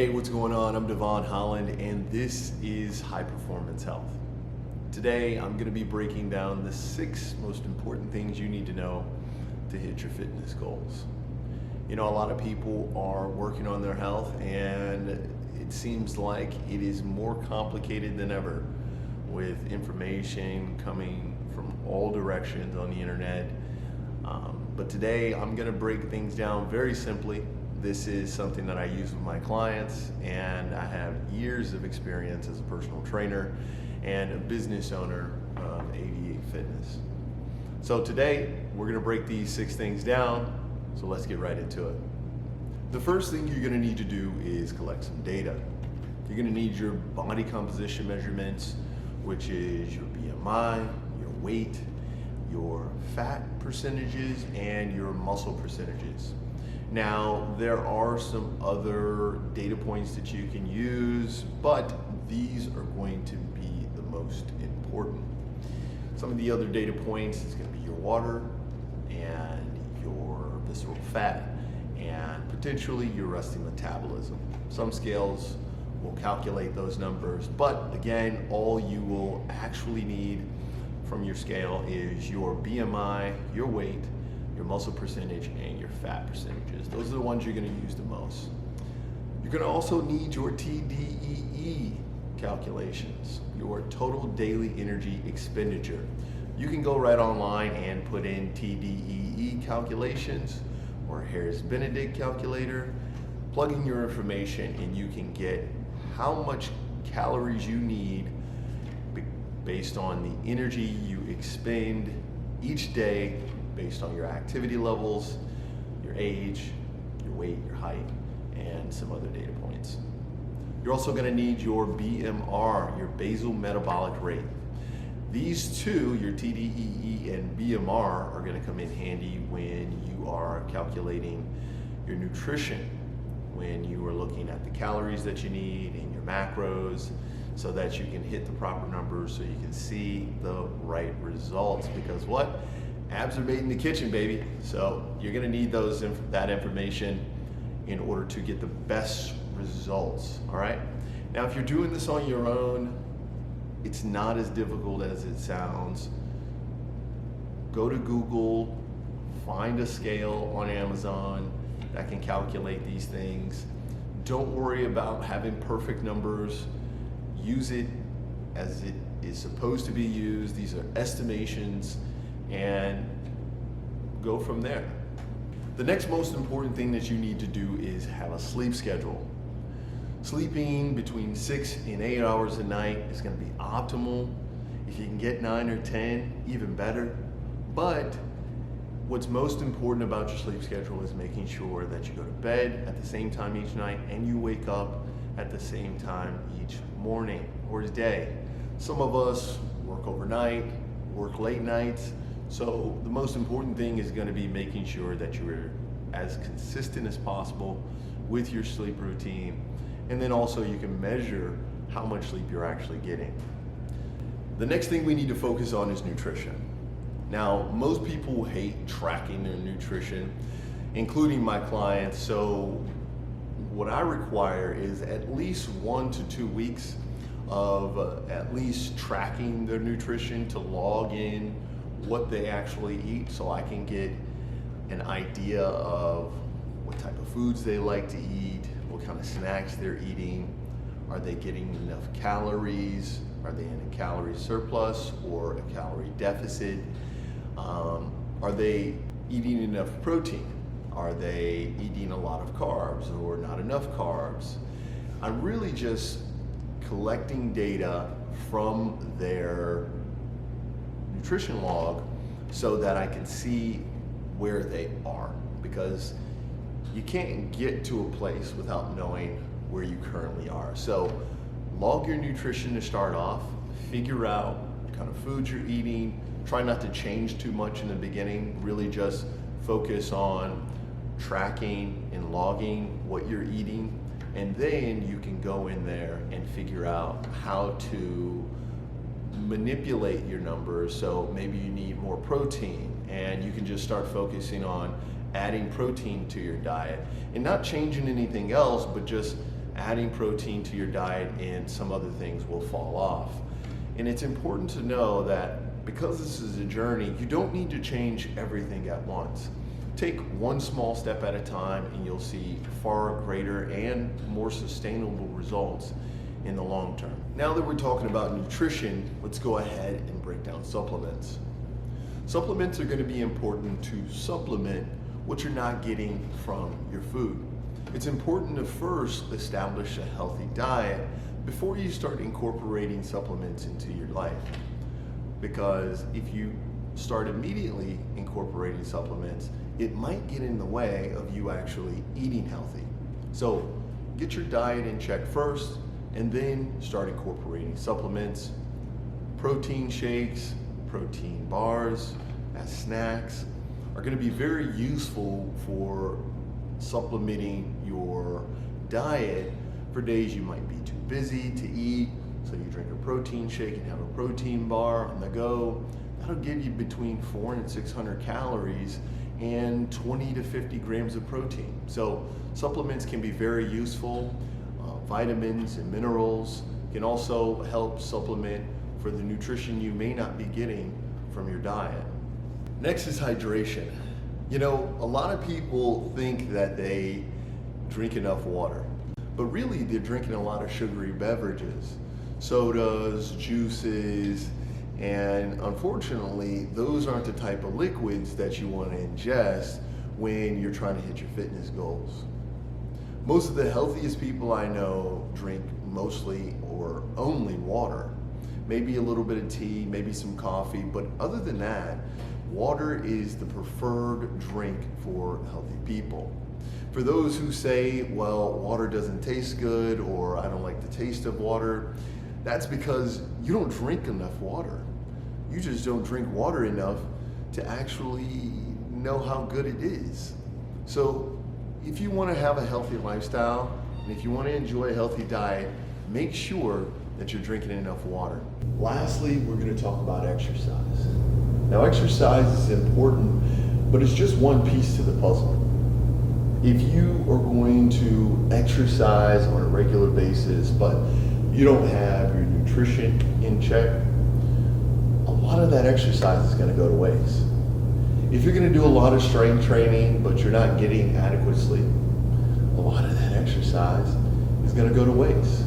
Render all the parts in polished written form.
Hey, what's going on? I'm Devon Holland, and this is High Performance Health. Today, I'm going to be breaking down the 6 most important things you need to know to hit your fitness goals. You know, a lot of people are working on their health, and it seems like it is more complicated than ever with information coming from all directions on the internet. But today, I'm going to break things down very simply. This is something that I use with my clients, and I have years of experience as a personal trainer and a business owner of 88 Fitness. So today, we're gonna break these 6 things down, so let's get right into it. The first thing you're gonna need to do is collect some data. You're gonna need your body composition measurements, which is your BMI, your weight, your fat percentages, and your muscle percentages. Now, there are some other data points that you can use, but these are going to be the most important. Some of the other data points is going to be your water and your visceral fat and potentially your resting metabolism. Some scales will calculate those numbers, but again, all you will actually need from your scale is your BMI, your weight, your muscle percentage, and your fat percentages. Those are the ones you're going to use the most. You're going to also need your TDEE calculations, your total daily energy expenditure. You can go right online and put in TDEE calculations or Harris-Benedict calculator, plug in your information, and you can get how much calories you need based on the energy you expend each day, based on your activity levels, your age, your weight, your height, and some other data points. You're also going to need your BMR, your basal metabolic rate. These two, your TDEE and BMR, are going to come in handy when you are calculating your nutrition, when you are looking at the calories that you need and your macros, so that you can hit the proper numbers so you can see the right results. Because what? Abs are made in the kitchen, baby. So you're gonna need that information in order to get the best results, all right? Now, if you're doing this on your own, it's not as difficult as it sounds. Go to Google, find a scale on Amazon that can calculate these things. Don't worry about having perfect numbers. Use it as it is supposed to be used. These are estimations, and go from there. The next most important thing that you need to do is have a sleep schedule. Sleeping between 6 and 8 hours a night is going to be optimal. If you can get 9 or 10, even better. But what's most important about your sleep schedule is making sure that you go to bed at the same time each night and you wake up at the same time each morning or day. Some of us work overnight, work late nights. So the most important thing is going to be making sure that you're as consistent as possible with your sleep routine. And then also you can measure how much sleep you're actually getting. The next thing we need to focus on is nutrition. Now, most people hate tracking their nutrition, including my clients. So what I require is at least 1 to 2 weeks of at least tracking their nutrition to log in what they actually eat, so I can get an idea of what type of foods they like to eat, what kind of snacks they're eating, are they getting enough calories, are they in a calorie surplus or a calorie deficit, are they eating enough protein, are they eating a lot of carbs or not enough carbs. I'm really just collecting data from their nutrition log so that I can see where they are, because you can't get to a place without knowing where you currently are. So log your nutrition to start off, figure out what kind of foods you're eating, try not to change too much in the beginning, really just focus on tracking and logging what you're eating, and then you can go in there and figure out how to manipulate your numbers. So maybe you need more protein, and you can just start focusing on adding protein to your diet and not changing anything else, but just adding protein to your diet, and some other things will fall off. And it's important to know that because this is a journey, you don't need to change everything at once. Take one small step at a time and you'll see far greater and more sustainable results in the long term. Now that we're talking about nutrition, let's go ahead and break down supplements. Supplements are going to be important to supplement what you're not getting from your food. It's important to first establish a healthy diet before you start incorporating supplements into your life. Because if you start immediately incorporating supplements, it might get in the way of you actually eating healthy. So get your diet in check first and then start incorporating supplements. Protein shakes, protein bars as snacks are going to be very useful for supplementing your diet for days you might be too busy to eat. So you drink a protein shake and have a protein bar on the go. That'll give you between 400 and 600 calories and 20 to 50 grams of protein. So supplements can be very useful. Vitamins and minerals can also help supplement for the nutrition you may not be getting from your diet. Next is hydration. You know, a lot of people think that they drink enough water, but really they're drinking a lot of sugary beverages, sodas, juices, and unfortunately, those aren't the type of liquids that you want to ingest when you're trying to hit your fitness goals. Most of the healthiest people I know drink mostly or only water. Maybe a little bit of tea, maybe some coffee, but other than that, water is the preferred drink for healthy people. For those who say, well, water doesn't taste good, or I don't like the taste of water, that's because you don't drink enough water. You just don't drink water enough to actually know how good it is. So if you want to have a healthy lifestyle, and if you want to enjoy a healthy diet, make sure that you're drinking enough water. Lastly, we're going to talk about exercise. Now, exercise is important, but it's just one piece to the puzzle. If you are going to exercise on a regular basis, but you don't have your nutrition in check, a lot of that exercise is going to go to waste. If you're going to do a lot of strength training, but you're not getting adequate sleep, a lot of that exercise is going to go to waste.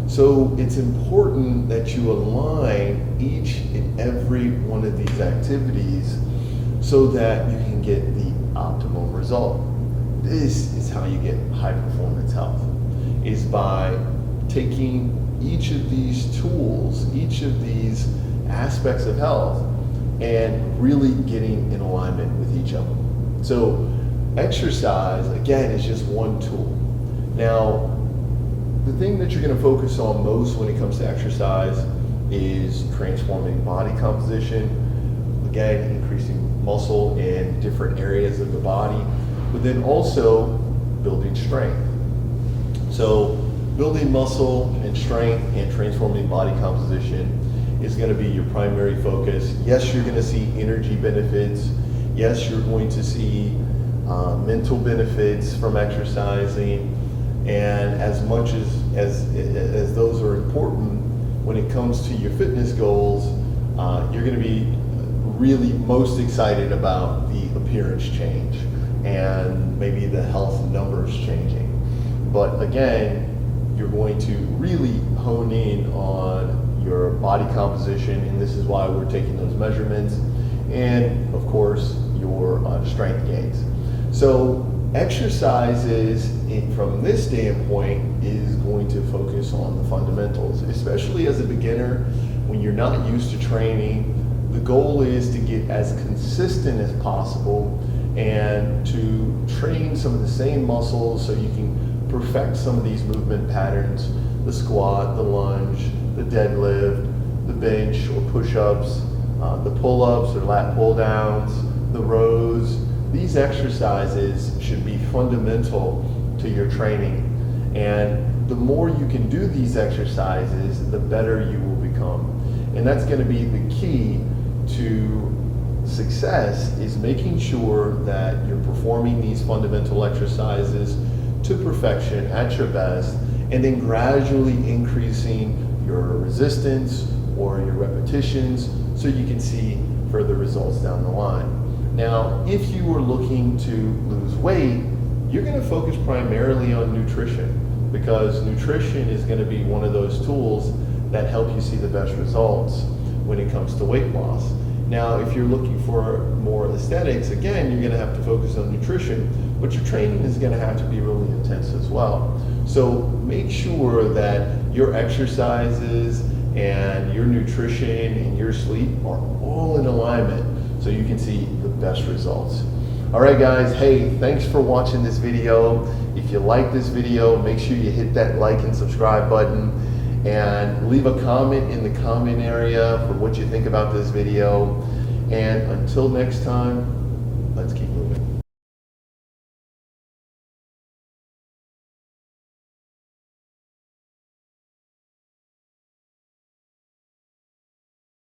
So it's important that you align each and every one of these activities so that you can get the optimal result. This is how you get high performance health, is by taking each of these tools, each of these aspects of health, and really getting in alignment with each of them. So exercise, again, is just one tool. Now, the thing that you're going to focus on most when it comes to exercise is transforming body composition, again, increasing muscle in different areas of the body, but then also building strength. So building muscle and strength and transforming body composition is going to be your primary focus. Yes, you're going to see energy benefits. Yes, you're going to see mental benefits from exercising. And as much as those are important, when it comes to your fitness goals, you're going to be really most excited about the appearance change and maybe the health numbers changing. But again, you're going to really hone in on your body composition, and this is why we're taking those measurements, and of course your strength gains. So exercises from this standpoint is going to focus on the fundamentals, especially as a beginner. When you're not used to training, the goal is to get as consistent as possible and to train some of the same muscles so you can perfect some of these movement patterns: the squat, the lunge, the deadlift, the bench or push-ups, the pull-ups or lat pull-downs, the rows. These exercises should be fundamental to your training, and the more you can do these exercises, the better you will become. And that's going to be the key to success, is making sure that you're performing these fundamental exercises to perfection at your best, and then gradually increasing your resistance or your repetitions so you can see further results down the line. Now, if you are looking to lose weight, you're going to focus primarily on nutrition, because nutrition is going to be one of those tools that help you see the best results when it comes to weight loss. Now, if you're looking for more aesthetics, again, you're going to have to focus on nutrition, but your training is going to have to be really intense as well. So make sure that your exercises and your nutrition and your sleep are all in alignment so you can see the best results. All right, guys, hey, thanks for watching this video. If you like this video, make sure you hit that like and subscribe button, and leave a comment in the comment area for what you think about this video. And until next time, let's keep